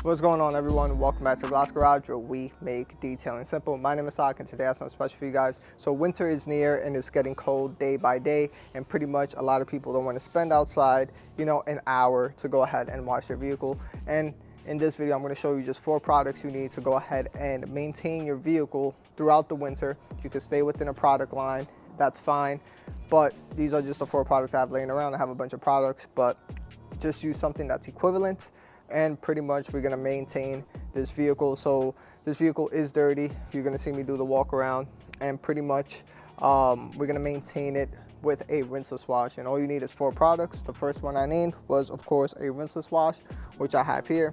What's going on, everyone? Welcome back to Glass Garage, where we make detailing simple. My name is Sak, and today I have something special for you guys. So winter is near and it's getting cold day by day, and pretty much a lot of people don't want to spend outside, an hour to go ahead and wash their vehicle. And in this video, I'm going to show you just 4 products you need to go ahead and maintain your vehicle throughout the winter. You can stay within a product line, that's fine. But these are just the 4 products I have laying around. I have a bunch of products, but just use something that's equivalent. And pretty much we're gonna maintain this vehicle. So this vehicle is dirty. You're gonna see me do the walk around, and pretty much we're gonna maintain it with a rinseless wash. And all you need is 4 products. The first one I named was, of course, a rinseless wash, which I have here.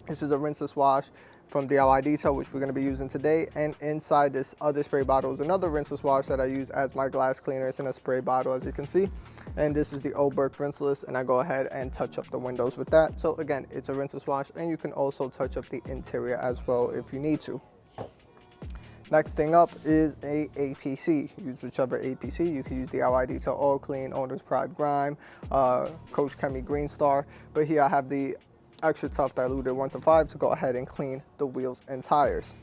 This is a rinseless wash from DIY Detail, which we're going to be using today. And inside this other spray bottle is another rinseless wash that I use as my glass cleaner. It's in a spray bottle, as you can see. And this is the Oberk rinseless, and I go ahead and touch up the windows with that. So again, it's a rinseless wash, and you can also touch up the interior as well if you need to. Next thing up is a APC. Use whichever APC. You can use DIY Detail All Clean, Owner's Pride Grime, Coach Chemi Green Star. But here I have the extra tough diluted 1-to-5 to go ahead and clean the wheels and tires.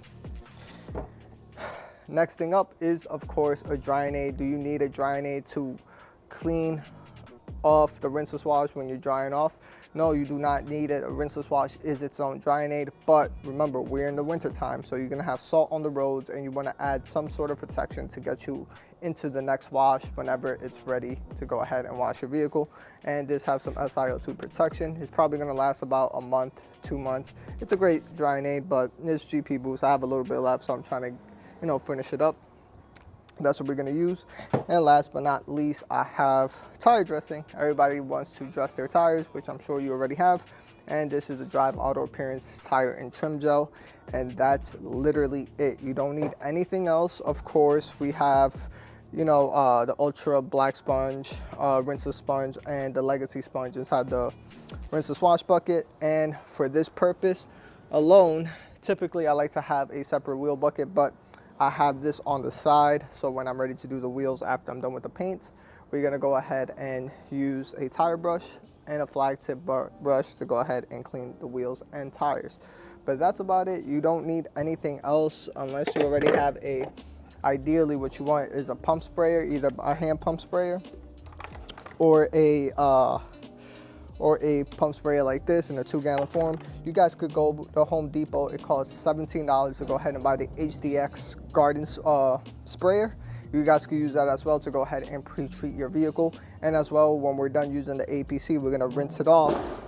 Next thing up is, of course, a drying aid. Do you need a drying aid to clean off the rinseless wash when you're drying off? No, you do not need it. A rinseless wash is its own drying aid, but remember, we're in the winter time, so you're gonna have salt on the roads, and you wanna add some sort of protection to get you into the next wash whenever it's ready to go ahead and wash your vehicle. And this has some SiO2 protection. It's probably gonna last about a month, 2 months. It's a great drying aid, but this GP Boost, I have a little bit left, so I'm trying to, finish it up. That's what we're gonna use. And last but not least, I have tire dressing. Everybody wants to dress their tires, which I'm sure you already have. And this is a Drive Auto Appearance tire and trim gel. And that's literally it. You don't need anything else. Of course, we have, the Ultra Black Sponge, rinseless sponge, and the Legacy sponge inside the rinseless wash bucket. And for this purpose alone, typically I like to have a separate wheel bucket, but I have this on the side, so when I'm ready to do the wheels after I'm done with the paint, we're gonna go ahead and use a tire brush and a flag tip brush to go ahead and clean the wheels and tires. But that's about it. You don't need anything else unless you already have ideally what you want is a pump sprayer, either a hand pump sprayer or a pump sprayer like this in a 2-gallon form. You guys could go to Home Depot. It costs $17 to go ahead and buy the HDX garden sprayer. You guys could use that as well to go ahead and pre-treat your vehicle. And as well, when we're done using the APC, we're gonna rinse it off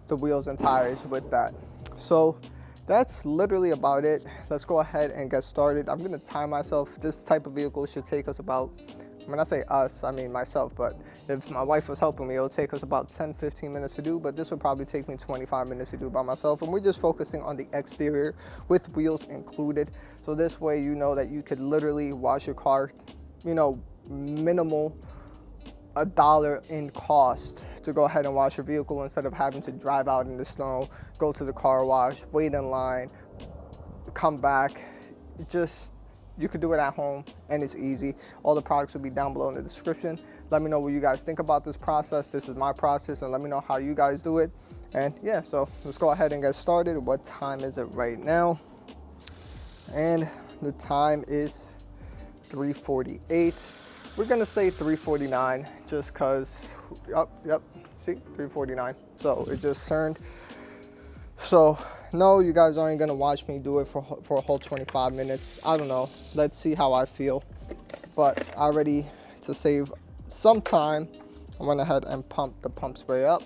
the wheels and tires with that. So that's literally about it. Let's go ahead and get started. I'm gonna time myself. This type of vehicle should take us about, when I say us, I mean myself, but if my wife was helping me, it'll take us about 10-15 minutes to do, but this will probably take me 25 minutes to do by myself. And we're just focusing on the exterior with wheels included. So this way, you know that you could literally wash your car, minimal $1 in cost to go ahead and wash your vehicle instead of having to drive out in the snow, go to the car wash, wait in line, come back. You could do it at home, and it's easy. All the products will be down below in the description. Let me know what you guys think about this process. This is my process, and let me know how you guys do it. And yeah, so let's go ahead and get started. What time is it right now? And the time is 3:48. We're gonna say 3:49 just cause, yep, see, 3:49. So it just turned. So no, you guys aren't gonna watch me do it for a whole 25 minutes. I don't know, let's see how I feel. But already, to save some time, I went ahead and pumped the pump spray up.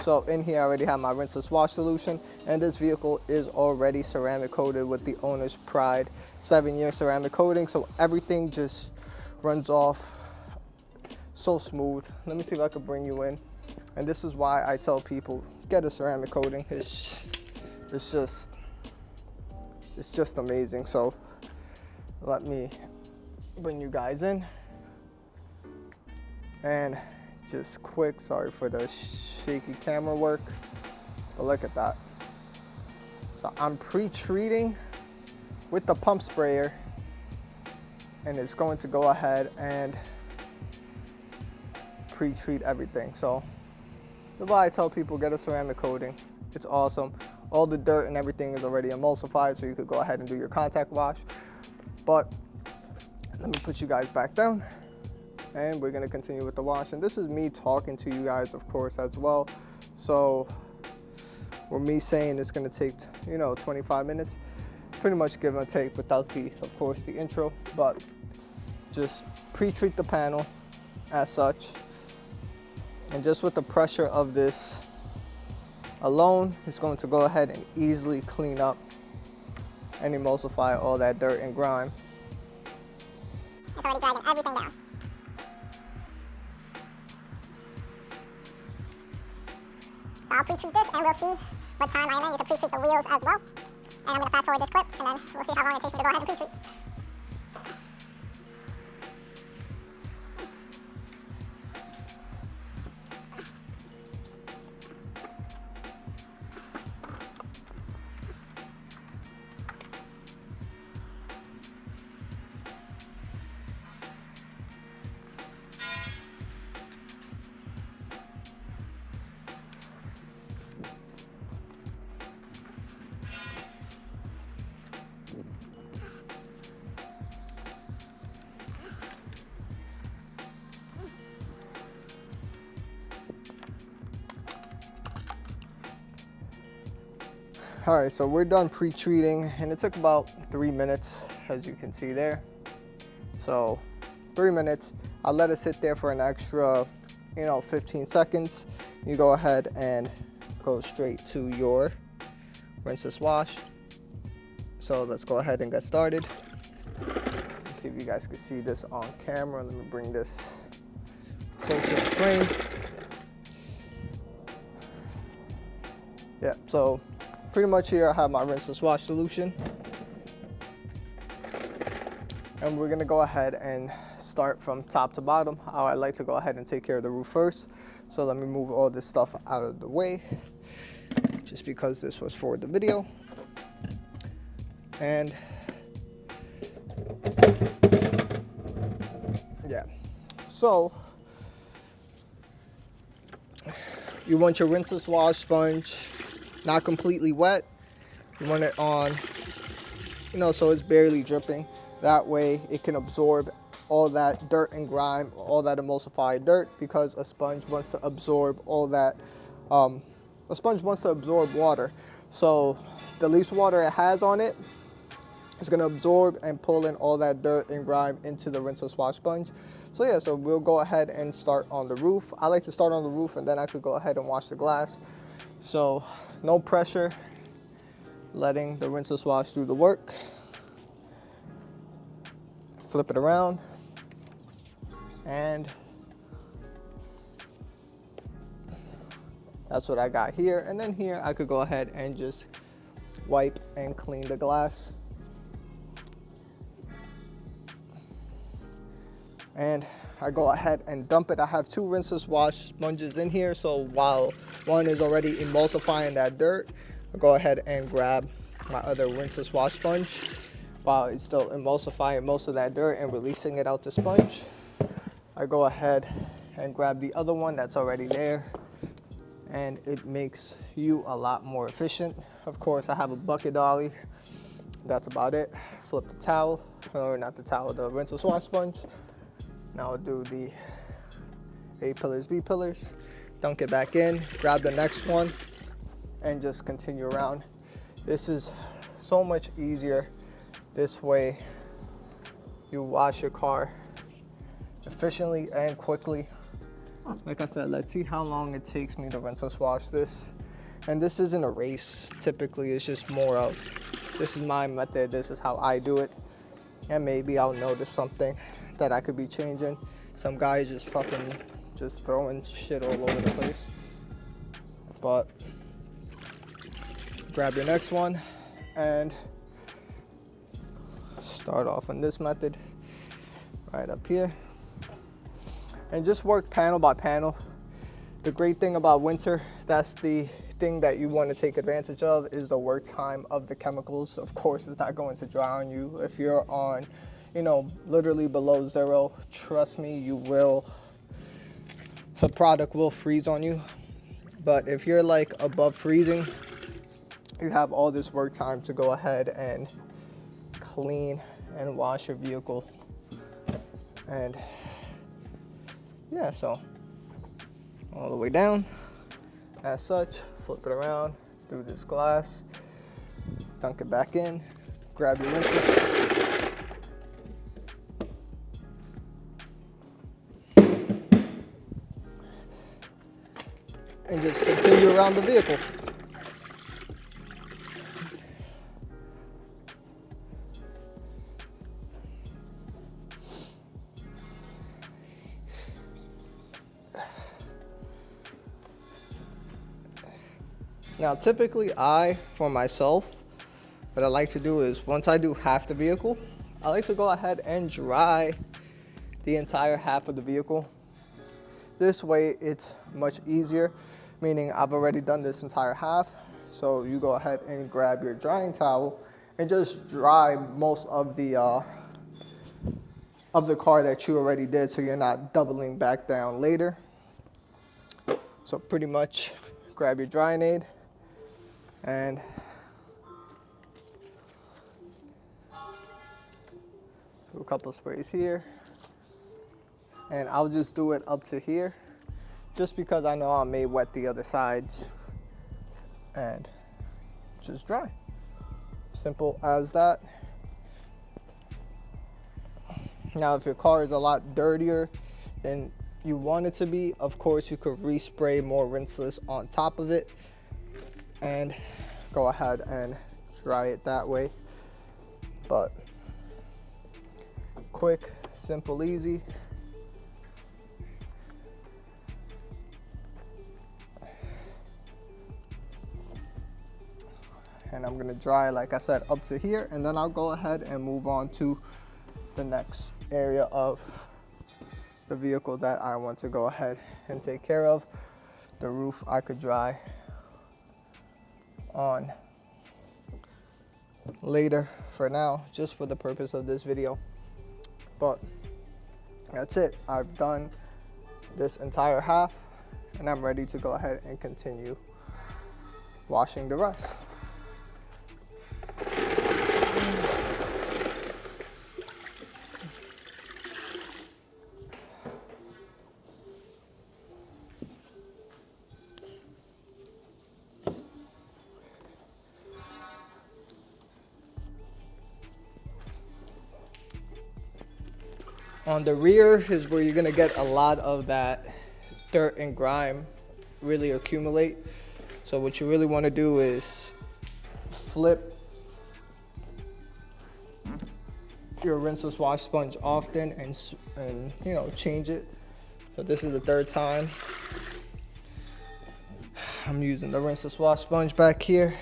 So in here I already have my rinseless wash solution, and this vehicle is already ceramic coated with the Owner's Pride 7-year ceramic coating, so everything just runs off so smooth. Let me see if I can bring you in. And this is why I tell people, get a ceramic coating. It's just amazing. So let me bring you guys in. And just quick, sorry for the shaky camera work, but look at that. So I'm pre-treating with the pump sprayer, and it's going to go ahead and pre-treat everything. So that's why I tell people, get a ceramic coating. It's awesome. all the dirt and everything is already emulsified, so you could go ahead and do your contact wash. But let me put you guys back down, and we're gonna continue with the wash. And this is me talking to you guys, of course, as well. So with me saying it's gonna take, you know, 25 minutes, pretty much give and take without the, of course, the intro. But just pre-treat the panel as such. And just with the pressure of this alone, it's going to go ahead and easily clean up and emulsify all that dirt and grime. It's already dragging everything down. So I'll pre-treat this and we'll see what time I'm in. You can pre-treat the wheels as well. And I'm going to fast forward this clip and then we'll see how long it takes me to go ahead and pre-treat. All right, so we're done pre-treating, and it took about 3 minutes, as you can see there. So 3 minutes, I'll let it sit there for an extra, 15 seconds. You go ahead and go straight to your rinseless wash. So let's go ahead and get started. Let's see if you guys can see this on camera. Let me bring this closer to frame. Yeah, so pretty much here I have my rinseless wash solution. And we're gonna go ahead and start from top to bottom. I like to go ahead and take care of the roof first. So let me move all this stuff out of the way, just because this was for the video. And yeah, so you want your rinseless wash sponge not completely wet. You want it on, so it's barely dripping. That way it can absorb all that dirt and grime, all that emulsified dirt, because a sponge wants to absorb all that, a sponge wants to absorb water. So the least water it has on it is gonna absorb and pull in all that dirt and grime into the rinseless wash sponge. So yeah, so we'll go ahead and start on the roof. I like to start on the roof and then I could go ahead and wash the glass. So no pressure, letting the rinseless wash do the work. Flip it around, and that's what I got here. And then here I could go ahead and just wipe and clean the glass. And I go ahead and dump it. I have 2 rinseless wash sponges in here, so while one is already emulsifying that dirt, I'll go ahead and grab my other rinseless wash sponge while it's still emulsifying most of that dirt and releasing it out the sponge. I go ahead and grab the other one that's already there, and it makes you a lot more efficient. Of course, I have a bucket dolly. That's about it. Flip the towel, or not the towel, the rinseless wash sponge. Now I'll do the A pillars, B pillars, dunk it back in, grab the next one, and just continue around. This is so much easier. This way you wash your car efficiently and quickly. Like I said, let's see how long it takes me to rinseless wash this. And this isn't a race, typically. It's just more of, this is my method, this is how I do it. And maybe I'll notice something that I could be changing. Some guys just throwing shit all over the place. But grab your next one and start off on this method right up here, and just work panel by panel. The great thing about winter, that's the thing that you want to take advantage of, is the work time of the chemicals. Of course, it's not going to dry on you. If you're on, literally below 0, trust me, the product will freeze on you. But if you're like above freezing, you have all this work time to go ahead and clean and wash your vehicle. And yeah, so all the way down as such, flip it around through this glass, dunk it back in, grab your rinses, and just continue around the vehicle. Now, typically for myself, what I like to do is once I do half the vehicle, I like to go ahead and dry the entire half of the vehicle. This way it's much easier, meaning I've already done this entire half. So you go ahead and grab your drying towel and just dry most of the car that you already did, so you're not doubling back down later. So pretty much grab your drying aid and do a couple of sprays here, and I'll just do it up to here just because I know I may wet the other sides, and just dry. Simple as that. Now if your car is a lot dirtier than you want it to be, of course you could respray more rinseless on top of it and go ahead and dry it that way. But quick, simple, easy. And I'm gonna dry, like I said, up to here, and then I'll go ahead and move on to the next area of the vehicle that I want to go ahead and take care of. The roof I could dry on later. For now, just for the purpose of this video. But that's it. I've done this entire half, and I'm ready to go ahead and continue washing the rest. On the rear is where you're gonna get a lot of that dirt and grime really accumulate. So what you really wanna do is flip your rinseless wash sponge often and you know, change it. So this is the third time I'm using the rinseless wash sponge back here.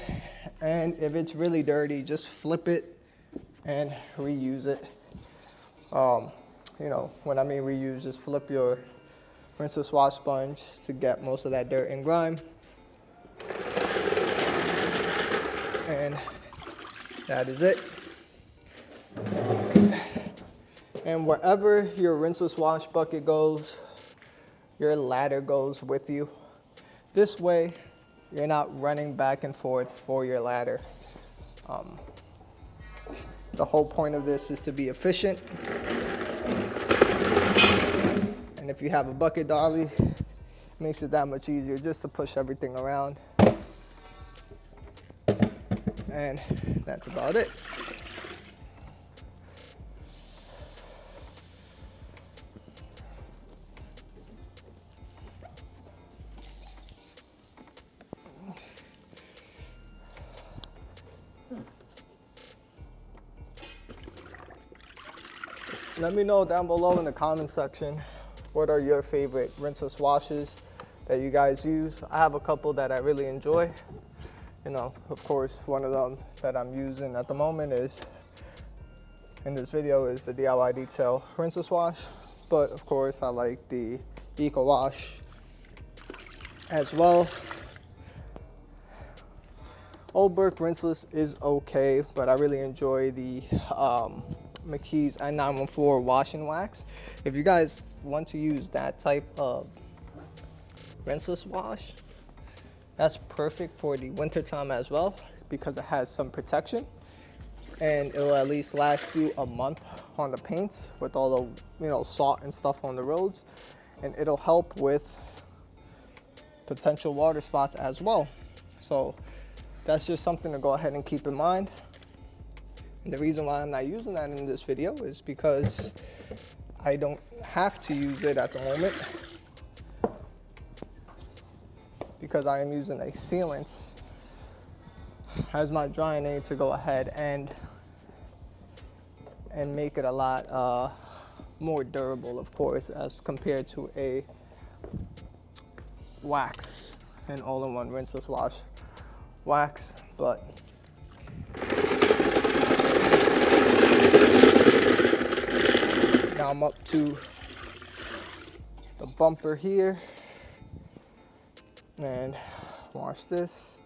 And if it's really dirty, just flip it and reuse it. You know, when I mean reuse, just flip your rinseless wash sponge to get most of that dirt and grime. And that is it. And wherever your rinseless wash bucket goes, your ladder goes with you. This way, you're not running back and forth for your ladder. The whole point of this is to be efficient. And if you have a bucket dolly, it makes it that much easier just to push everything around. And that's about it. Let me know down below in the comment section, what are your favorite rinseless washes that you guys use? I have a couple that I really enjoy. You know, of course, one of them that I'm using at the moment is, in this video, is the DIY Detail rinseless wash. But of course, I like the Eco Wash as well. Oberk rinseless is okay, but I really enjoy the McKee's N914 washing wax. If you guys want to use that type of rinseless wash, that's perfect for the winter time as well, because it has some protection, and it'll at least last you a month on the paints with all the, you know, salt and stuff on the roads, and it'll help with potential water spots as well. So that's just something to go ahead and keep in mind. And the reason why I'm not using that in this video is because I don't have to use it at the moment, because I am using a sealant as my drying aid to go ahead and make it a lot more durable, of course, as compared to a wax, an all-in-one rinseless wash wax. But now I'm up to the bumper here, and wash this.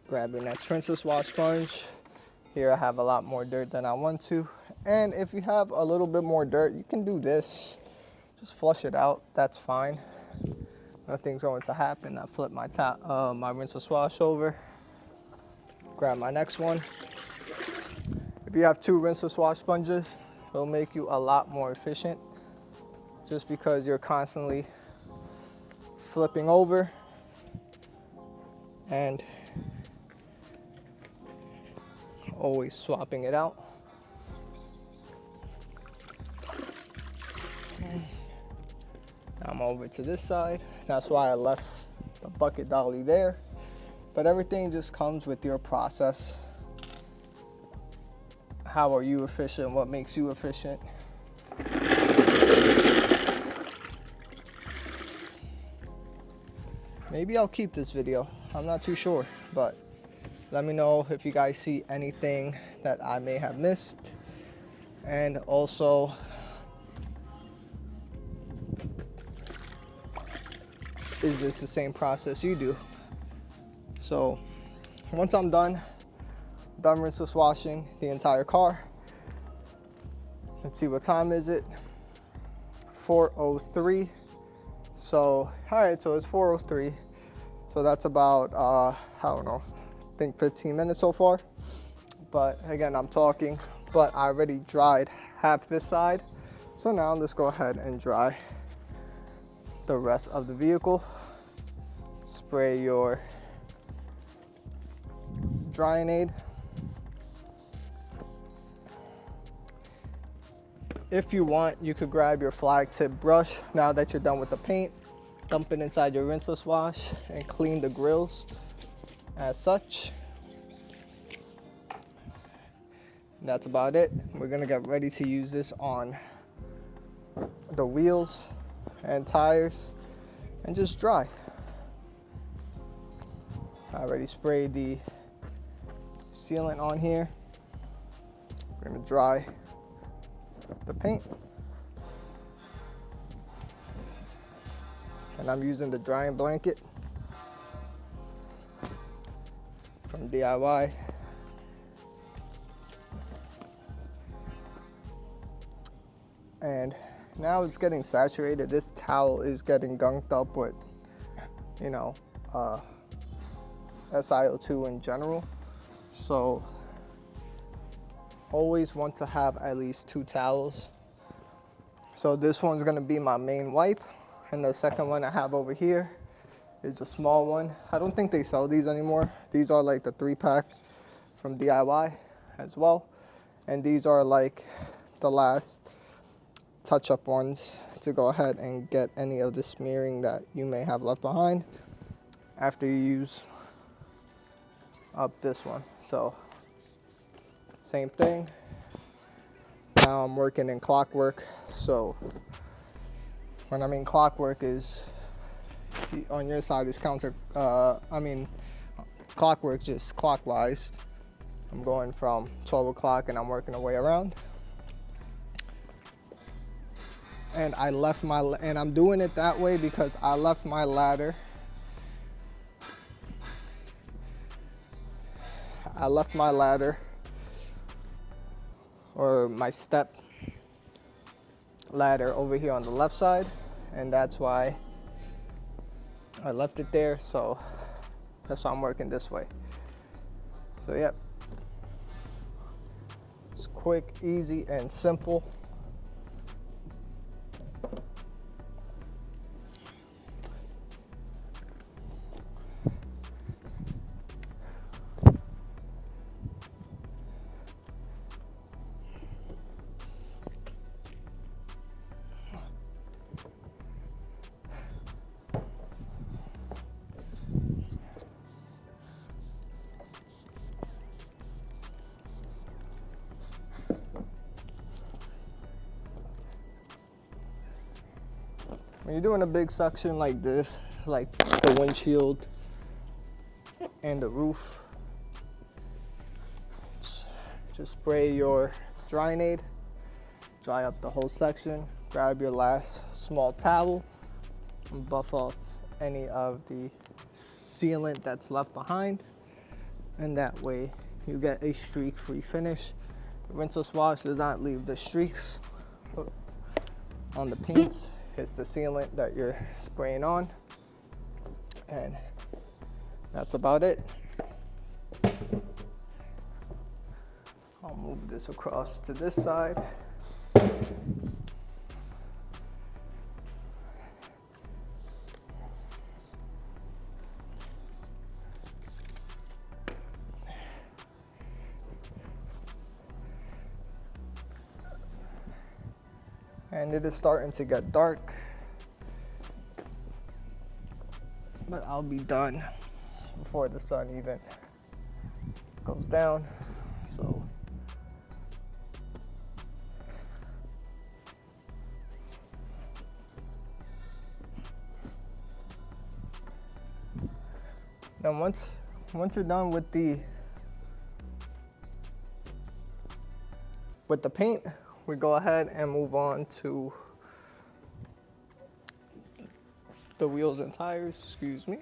Grab your next rinseless wash sponge. Here I have a lot more dirt than I want to, and if you have a little bit more dirt, you can do this. Just flush it out, that's fine. Nothing's going to happen. I flip my my rinseless wash over, grab my next one. If you have 2 rinseless wash sponges, it'll make you a lot more efficient, just because you're constantly flipping over and always swapping it out. Now I'm over to this side. That's why I left the bucket dolly there. But everything just comes with your process. How are you efficient? What makes you efficient? Maybe I'll keep this video. I'm not too sure, but let me know if you guys see anything that I may have missed. And also, is this the same process you do? So once I'm done rinseless washing the entire car, let's see, what time is it? 4:03. So all right, so it's 4:03. So that's about I don't know, I think 15 minutes so far. But again, I'm talking, but I already dried half this side. So now let's go ahead and dry the rest of the vehicle. Spray your drying aid. If you want, you could grab your flag tip brush now that you're done with the paint, dump it inside your rinseless wash and clean the grills as such. And that's about it. We're gonna get ready to use this on the wheels and tires and just dry. I already sprayed the sealant on here. We're gonna dry the paint. And I'm using the drying blanket from DIY. And now it's getting saturated. This towel is getting gunked up with, you know, SiO2 in general. So always want to have at least 2 towels. So this one's gonna be my main wipe, and the second one I have over here is a small one. I don't think they sell these anymore. These are like the 3-pack from DIY as well. And these are like the last touch-up ones to go ahead and get any of the smearing that you may have left behind after you use up this one. So same thing. Now I'm working in clockwork. So when I mean clockwork is on your side is clockwork just clockwise. I'm going from 12 o'clock and I'm working my way around. And I'm doing it that way because I left my ladder. Or my step ladder over here on the left side, and that's why I left it there, so that's why I'm working this way. So yep, it's quick, easy, and simple. When you're doing a big section like this, like the windshield and the roof, just spray your Drynaid, dry up the whole section, grab your last small towel, and buff off any of the sealant that's left behind, and that way you get a streak-free finish. The Rinseless Wash does not leave the streaks on the paints. It's the sealant that you're spraying on, and that's about it. I'll move this across to this side. And it is starting to get dark, but I'll be done before the sun even goes down. So then once you're done with the paint, we go ahead and move on to the wheels and tires, excuse me.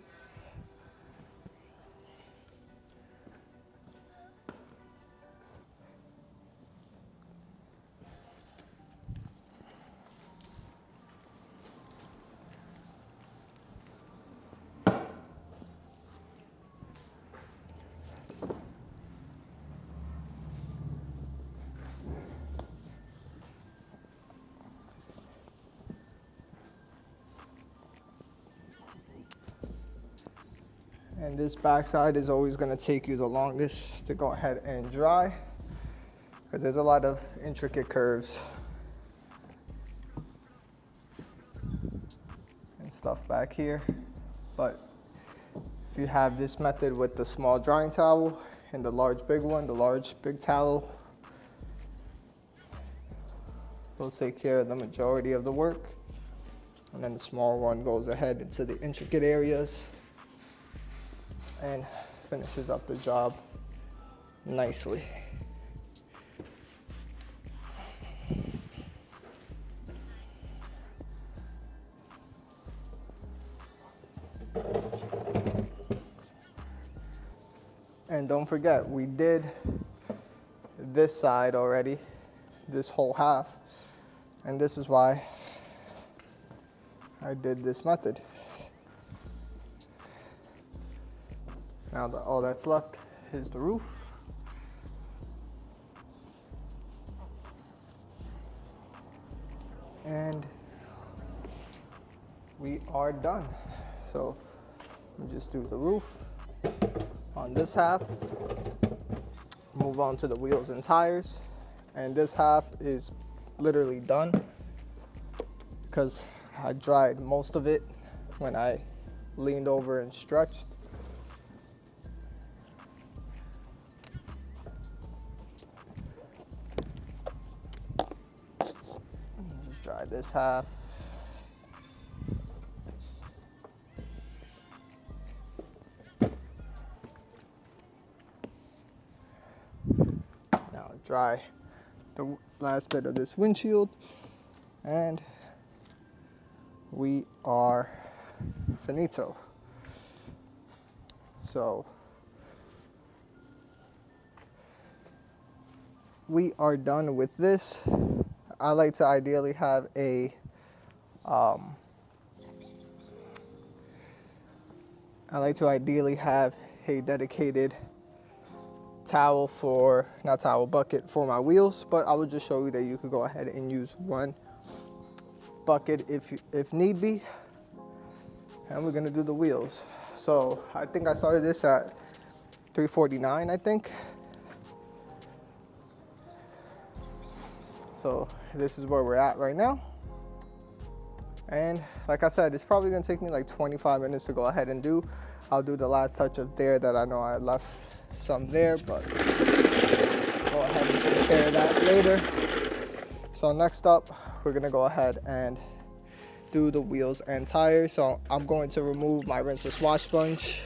And this backside is always going to take you the longest to go ahead and dry, because there's a lot of intricate curves and stuff back here. But if you have this method with the small drying towel and the large big one, the large big towel will take care of the majority of the work, and then the small one goes ahead into the intricate areas and finishes up the job nicely. And don't forget, we did this side already, this whole half, and this is why I did this method. Now all that's left is the roof. And we are done. So we just do the roof on this half, move on to the wheels and tires, and this half is literally done because I dried most of it when I leaned over and stretched. Just dry this half. Now dry the last bit of this windshield, and we are finito. So we are done with this. I like to ideally have a I like to ideally have a dedicated towel for, not towel, bucket for my wheels, but I will just show you that you could go ahead and use one bucket if need be. And we're gonna do the wheels. So I think I started this at 349, I think. So this is where we're at right now. And like I said, it's probably gonna take me like 25 minutes to go ahead and do. I'll do the last touch up there that I know I left some there, but go ahead and take care of that later. So next up, we're gonna go ahead and do the wheels and tires. So I'm going to remove my Rinseless Wash sponge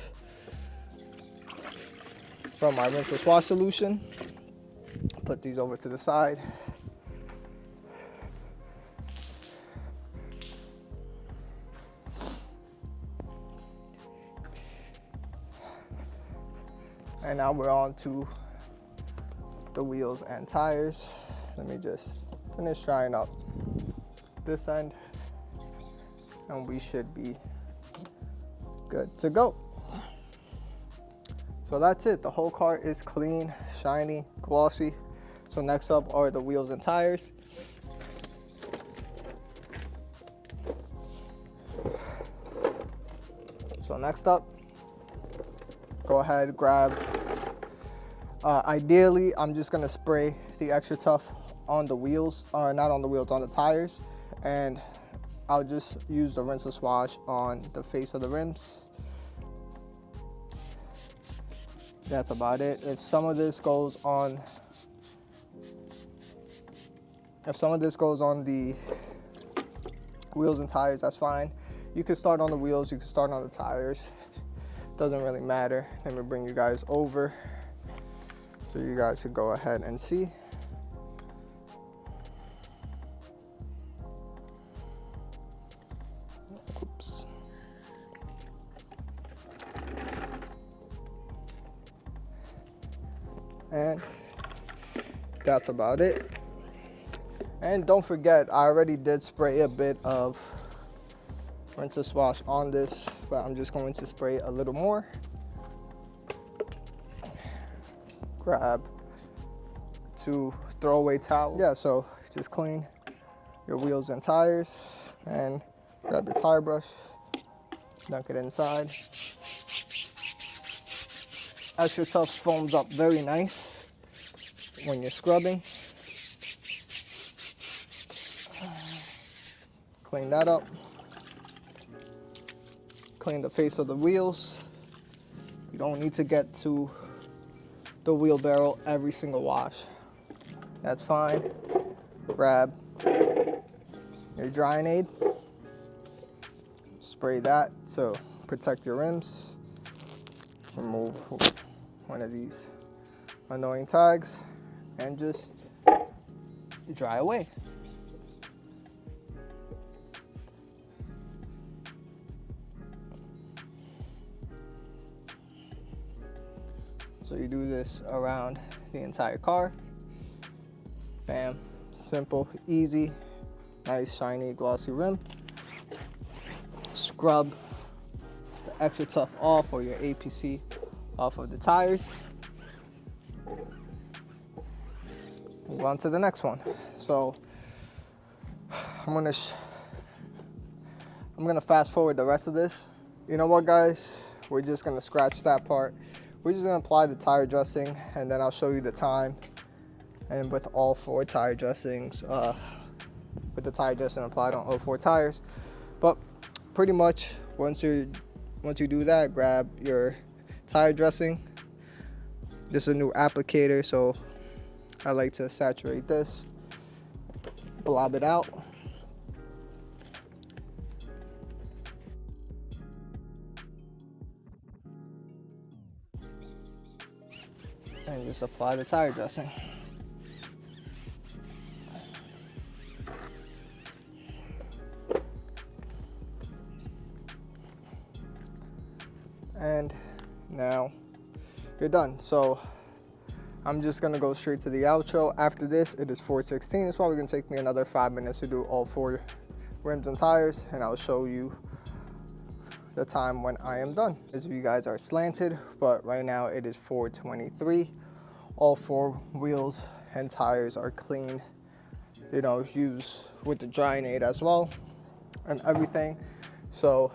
from my Rinseless Wash solution. Put these over to the side. And now we're on to the wheels and tires. Let me just finish drying up this end, and we should be good to go. So that's it. The whole car is clean, shiny, glossy. So next up are the wheels and tires. So next up, go ahead, grab, ideally, I'm just gonna spray the Extra Tough on the wheels, or not on the wheels, on the tires. And I'll just use the Rinseless Wash on the face of the rims. That's about it. If some of this goes on the wheels and tires, that's fine. You can start on the wheels, you can start on the tires. Doesn't really matter. Let me bring you guys over so you guys could go ahead and see. Oops. And that's about it. And don't forget, I already did spray a bit of Rinseless Wash on this, but I'm just going to spray a little more. Grab 2 throwaway towels. Yeah, so just clean your wheels and tires, and grab your tire brush, dunk it inside. Extra Tough foams up very nice when you're scrubbing. Clean that up. Clean the face of the wheels. You don't need to get to the wheel barrel every single wash. That's fine. Grab your drying aid. Spray that to protect your rims. Remove one of these annoying tags and just dry away. So you do this around the entire car. Bam, simple, easy, nice, shiny, glossy rim. Scrub the Extra Tough off, or your APC off of the tires. Move on to the next one. So I'm gonna fast forward the rest of this. You know what, guys? We're just gonna scratch that part. We're just gonna apply the tire dressing, and then I'll show you the time. And with all 4 tire dressings, with the tire dressing applied on all 4 tires. But pretty much, once you do that, grab your tire dressing. This is a new applicator, so I like to saturate this, blob it out. And just apply the tire dressing. And now you're done. So I'm just gonna go straight to the outro. After this, it is 4:16. It's probably gonna take me another 5 minutes to do all 4 rims and tires, and I'll show you the time when I am done. As you guys are slanted, but right now it is 4:23. All 4 wheels and tires are clean, you know, used with the drying aid as well and everything. So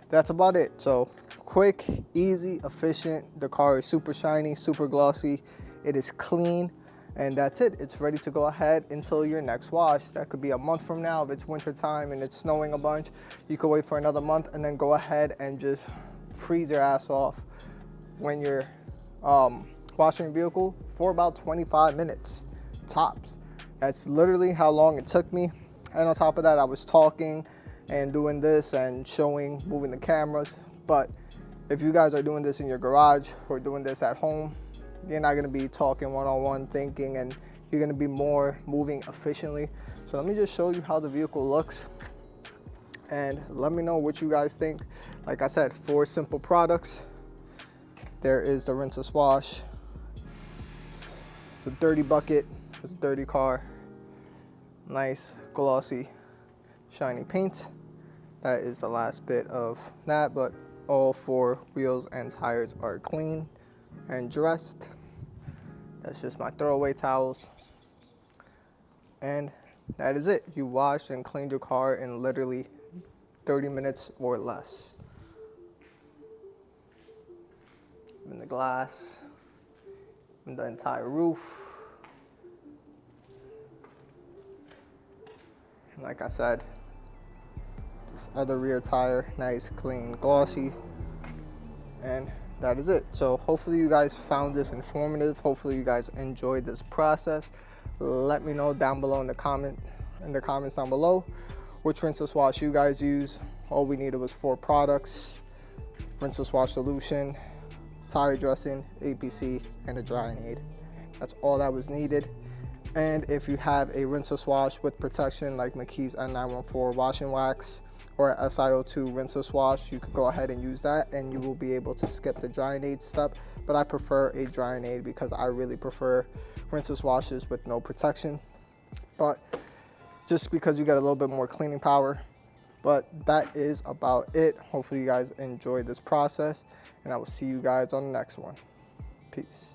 that's about it. So quick, easy, efficient. The car is super shiny, super glossy. It is clean, and that's it. It's ready to go ahead until your next wash. That could be a month from now. If it's winter time and it's snowing a bunch, you could wait for another month and then go ahead and just freeze your ass off when you're washing your vehicle for about 25 minutes tops. That's literally how long it took me. And on top of that, I was talking and doing this and showing, moving the cameras. But if you guys are doing this in your garage or doing this at home, you're not gonna be talking one-on-one, thinking, and you're gonna be more moving efficiently. So let me just show you how the vehicle looks and let me know what you guys think. Like I said, 4 simple products. There is the Rinseless Wash. It's a dirty bucket, it's a dirty car. Nice, glossy, shiny paint. That is the last bit of that, but all 4 wheels and tires are clean and dressed. That's just my throwaway towels. And that is it. You washed and cleaned your car in literally 30 minutes or less. Even the glass, and the entire roof. And like I said, this other rear tire, nice, clean, glossy. And that is it. So hopefully you guys found this informative. Hopefully you guys enjoyed this process. Let me know down below in the comments down below which Rinseless Wash you guys use. All we needed was 4 products: Rinseless Wash solution, tire dressing, APC, and a drying aid. That's all that was needed. And if you have a Rinseless Wash with protection like McKee's N914 washing wax or a SiO2 Rinseless Wash, you could go ahead and use that and you will be able to skip the drying aid step. But I prefer a drying aid because I really prefer Rinseless Washes with no protection. But just because you get a little bit more cleaning power. But that is about it. Hopefully you guys enjoyed this process, and I will see you guys on the next one. Peace.